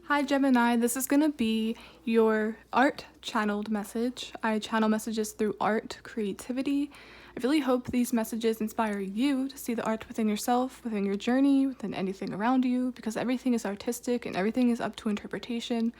Hi Gemini, this is going to be your art channeled message. I channel messages through art, creativity. I really hope these messages inspire you to see the art within yourself, within your journey, within anything around you, because everything is artistic and everything is up to interpretation.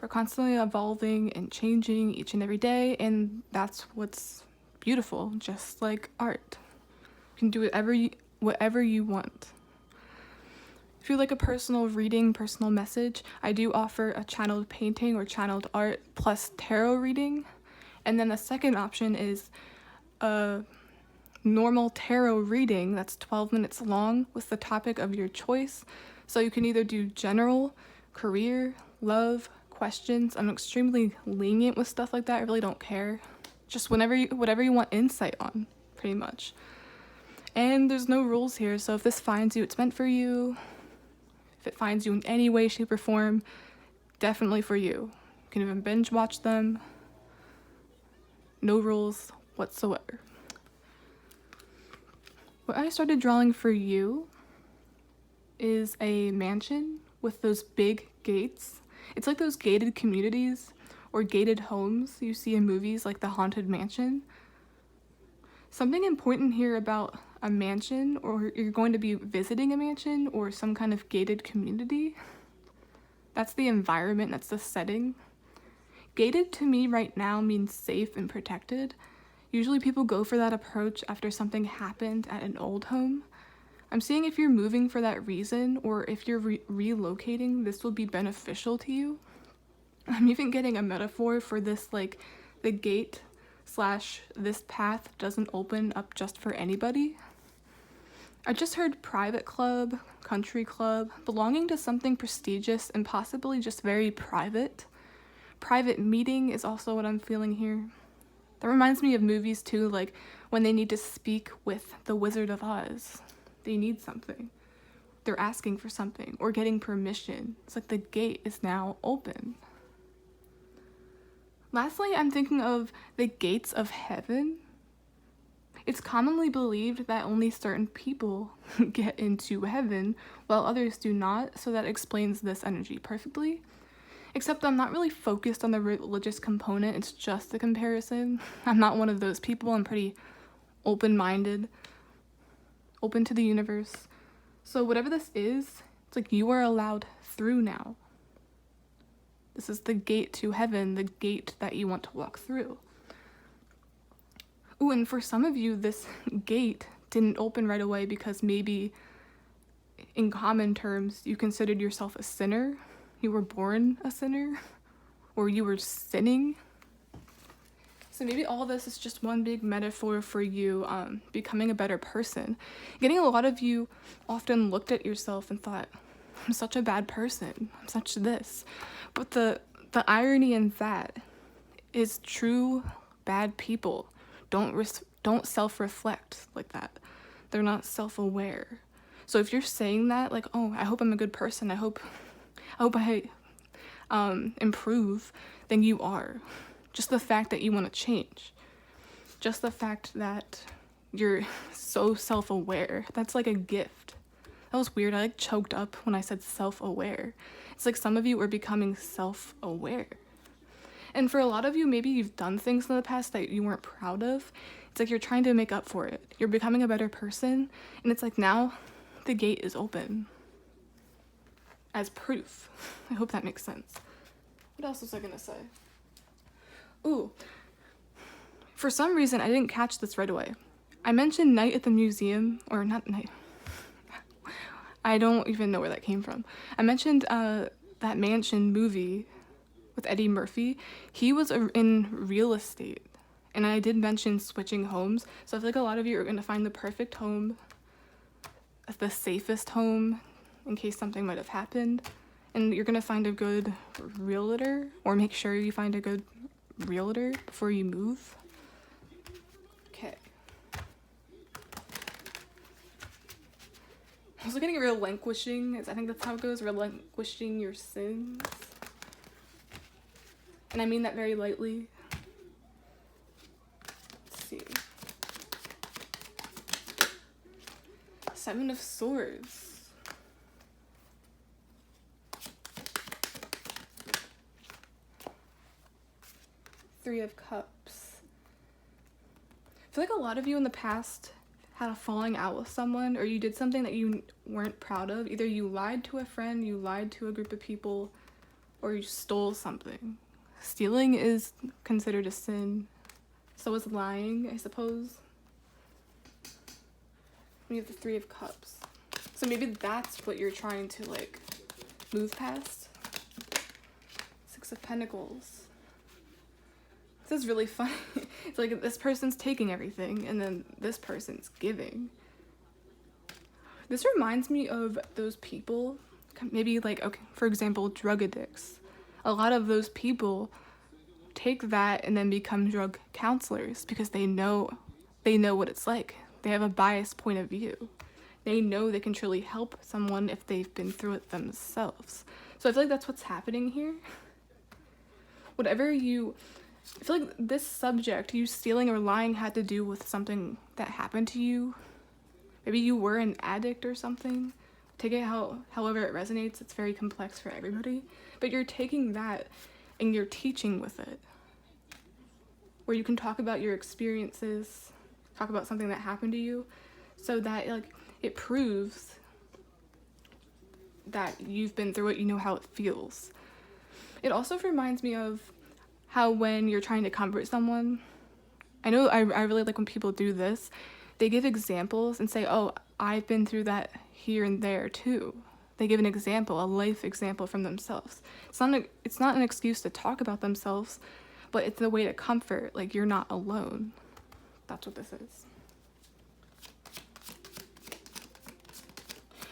We're constantly evolving and changing each and every day, and that's what's beautiful, just like art. You can do whatever you want. If you'd like a personal reading, personal message, I do offer a channeled painting or channeled art plus tarot reading. And then the second option is a normal tarot reading that's 12 minutes long with the topic of your choice. So you can either do general, career, love, questions. I'm extremely lenient with stuff like that. I really don't care. Just whatever you want insight on, pretty much. And there's no rules here, so if this finds you, it's meant for you. If it finds you in any way, shape, or form, definitely for you. You can even binge watch them. No rules whatsoever. What I started drawing for you is a mansion with those big gates. It's like those gated communities or gated homes you see in movies like The Haunted Mansion. Something important here about a mansion, or you're going to be visiting a mansion or some kind of gated community. That's the environment, that's the setting. Gated to me right now means safe and protected. Usually people go for that approach after something happened at an old home. I'm seeing if you're moving for that reason or if you're relocating, this will be beneficial to you. I'm even getting a metaphor for this, like the gate / this path doesn't open up just for anybody. I just heard private club, country club, belonging to something prestigious and possibly just very private. Private meeting is also what I'm feeling here. That reminds me of movies too, like when they need to speak with the Wizard of Oz. They need something. They're asking for something or getting permission. It's like the gate is now open. Lastly, I'm thinking of the gates of heaven. It's commonly believed that only certain people get into heaven while others do not, so that explains this energy perfectly. Except I'm not really focused on the religious component, it's just a comparison. I'm not one of those people, I'm pretty open-minded, open to the universe. So whatever this is, it's like you are allowed through now. This is the gate to heaven, the gate that you want to walk through. Ooh, and for some of you, this gate didn't open right away because maybe, in common terms, you considered yourself a sinner. You were born a sinner, or you were sinning. So maybe all this is just one big metaphor for you becoming a better person. Getting a lot of you often looked at yourself and thought, I'm such a bad person, I'm such this. But the irony in that is true bad people don't self-reflect like that. They're not self-aware. So if you're saying that, like, oh, I hope I'm a good person, I hope I improve, then you are. Just the fact that you want to change. Just the fact that you're so self-aware. That's like a gift. That was weird. I like choked up when I said self-aware. It's like some of you are becoming self-aware. And for a lot of you, maybe you've done things in the past that you weren't proud of. It's like you're trying to make up for it. You're becoming a better person. And it's like now the gate is open. As proof. I hope that makes sense. What else was I gonna say? Ooh. For some reason, I didn't catch this right away. I mentioned Night at the Museum, or not Night. I don't even know where that came from. I mentioned that Mansion movie with Eddie Murphy. He was in real estate. And I did mention switching homes. So I feel like a lot of you are going to find the perfect home, the safest home, in case something might have happened. And you're going to find a good realtor, or make sure you find a good realtor before you move. Okay. I was looking at relinquishing. I think that's how it goes, relinquishing your sins. And I mean that very lightly. Let's see. Seven of Swords. Three of Cups. I feel like a lot of you in the past had a falling out with someone, or you did something that you weren't proud of. Either you lied to a friend, you lied to a group of people, or you stole something. Stealing is considered a sin. So is lying, I suppose. We have the Three of Cups. So maybe that's what you're trying to like move past. Six of Pentacles. This is really funny. It's like this person's taking everything and then this person's giving. This reminds me of those people, maybe like, okay, for example, drug addicts. A lot of those people take that and then become drug counselors because they know what it's like. They have a biased point of view. They know they can truly help someone if they've been through it themselves. So I feel like that's what's happening here. I feel like this subject, you stealing or lying, had to do with something that happened to you. Maybe you were an addict or something. Take it however it resonates. It's very complex for everybody. But you're taking that and you're teaching with it. Where you can talk about your experiences, talk about something that happened to you, so that like it proves that you've been through it, you know how it feels. It also reminds me of how when you're trying to comfort someone, I know I really like when people do this, they give examples and say, oh, I've been through that here and there too. They give an example, a life example from themselves. It's not an excuse to talk about themselves, but it's a way to comfort, like you're not alone. That's what this is.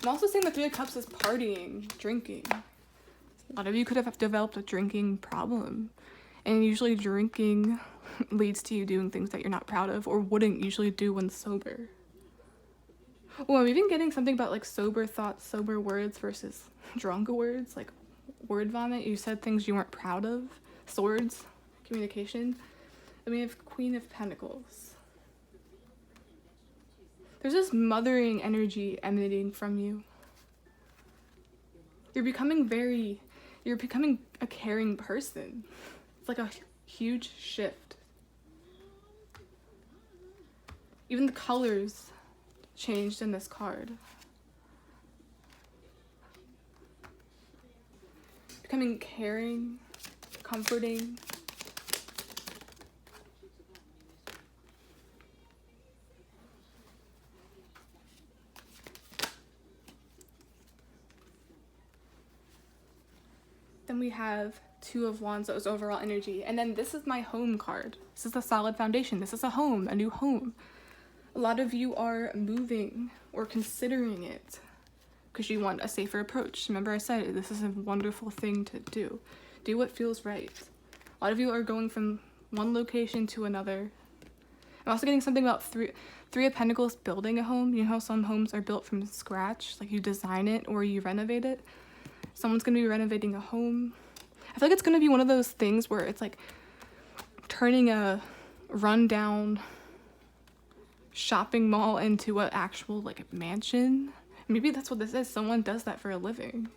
I'm also seeing the Three of Cups as partying, drinking. A lot of you could have developed a drinking problem. And usually drinking leads to you doing things that you're not proud of or wouldn't usually do when sober. Well, I'm even getting something about like sober thoughts, sober words versus drunk words, like word vomit. You said things you weren't proud of. Swords, communication. Then we have Queen of Pentacles. There's this mothering energy emanating from you. You're becoming a caring person. It's like a huge shift. Even the colors changed in this card. Becoming caring, comforting. Then we have Two of Wands, that was overall energy. And then this is my home card. This is a solid foundation. This is a home, a new home. A lot of you are moving or considering it because you want a safer approach. Remember I said this is a wonderful thing to do. Do what feels right. A lot of you are going from one location to another. I'm also getting something about Three of Pentacles, building a home. You know how some homes are built from scratch? Like you design it or you renovate it. Someone's going to be renovating a home. I feel like it's going to be one of those things where it's like turning a rundown shopping mall into an actual like mansion. Maybe that's what this is. Someone does that for a living.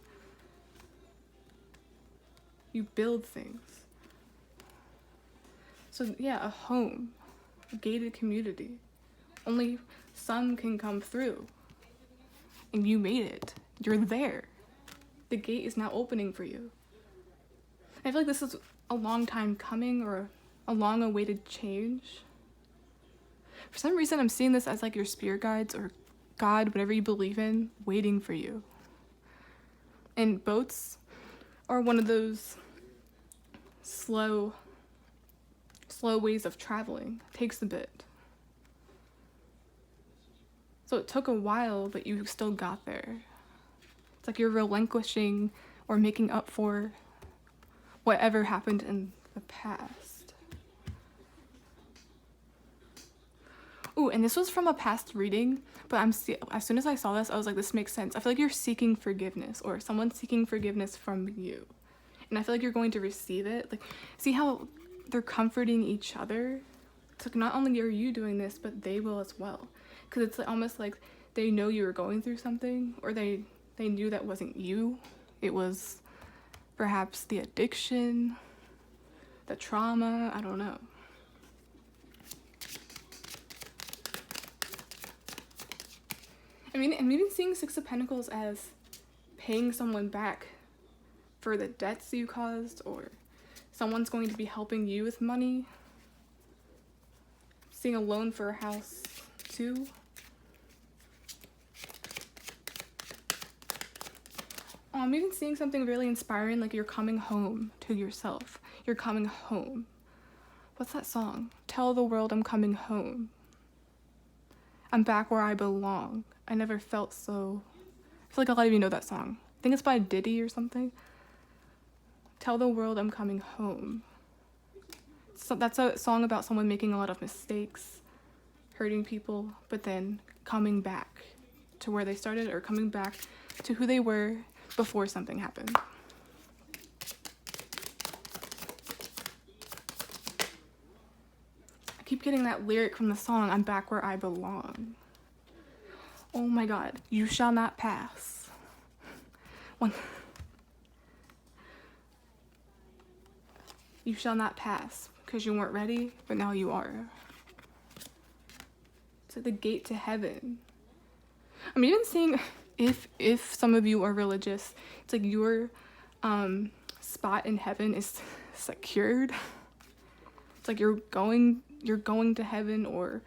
You build things. So yeah, a home, a gated community. Only some can come through. And you made it. You're there. The gate is now opening for you. I feel like this is a long time coming, or a long awaited change. For some reason, I'm seeing this as like your spirit guides or God, whatever you believe in, waiting for you. And boats are one of those slow ways of traveling. It takes a bit. So it took a while, but you still got there. It's like you're relinquishing or making up for whatever happened in the past. Ooh, and this was from a past reading, but as soon as I saw this, I was like, this makes sense. I feel like you're seeking forgiveness, or someone's seeking forgiveness from you. And I feel like you're going to receive it. Like, see how they're comforting each other? It's like not only are you doing this, but they will as well. Because it's like, almost like they know you were going through something, or they knew that wasn't you. It was perhaps the addiction, the trauma, I don't know. I mean, I'm even seeing Six of Pentacles as paying someone back for the debts you caused, or someone's going to be helping you with money. Seeing a loan for a house too. Oh, I'm even seeing something really inspiring, like you're coming home to yourself. You're coming home. What's that song? Tell the world I'm coming home. I'm back where I belong. I never felt so... I feel like a lot of you know that song. I think it's by Diddy or something. Tell the world I'm coming home. So that's a song about someone making a lot of mistakes, hurting people, but then coming back to where they started, or coming back to who they were before something happened. I keep getting that lyric from the song, I'm back where I belong. Oh my god, you shall not pass. You shall not pass, because you weren't ready, but now you are. It's like the gate to heaven. I'm even seeing, if some of you are religious, it's like your spot in heaven is secured. It's like you're going to heaven, or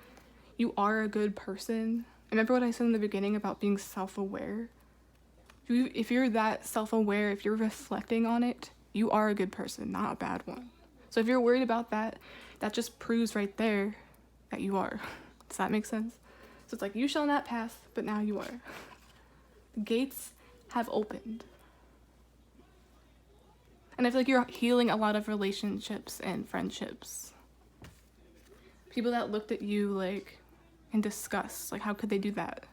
you are a good person. Remember what I said in the beginning about being self-aware? If you're that self-aware, if you're reflecting on it, you are a good person, not a bad one. So if you're worried about that, that just proves right there that you are. Does that make sense? So it's like, you shall not pass, but now you are. The gates have opened. And I feel like you're healing a lot of relationships and friendships. People that looked at you like in disgust, like how could they do that?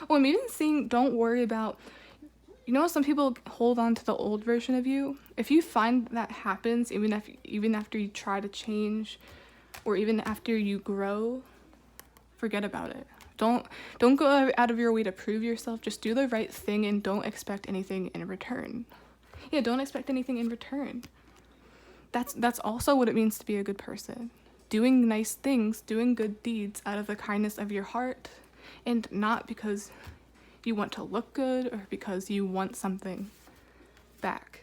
Oh, I'm even seeing, don't worry about, you know, some people hold on to the old version of you. If you find that happens, even after you try to change, or even after you grow, forget about it. Don't go out of your way to prove yourself. Just do the right thing and don't expect anything in return. Yeah, don't expect anything in return. That's also what it means to be a good person. Doing nice things, doing good deeds out of the kindness of your heart, and not because you want to look good or because you want something back.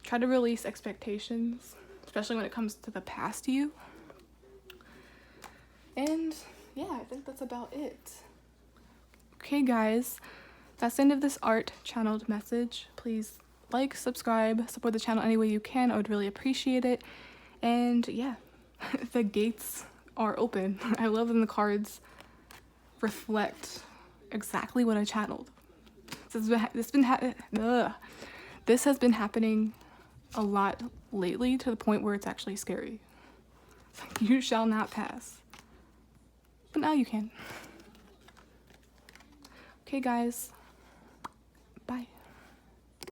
Try to release expectations, especially when it comes to the past you. And yeah, I think that's about it. Okay guys, that's the end of this art channeled message. Please like, subscribe, support the channel any way you can. I would really appreciate it. And yeah, the gates are open. I love when the cards reflect exactly what I channeled. This has been happening a lot lately, to the point where it's actually scary. It's like, you shall not pass. But now you can. Okay guys,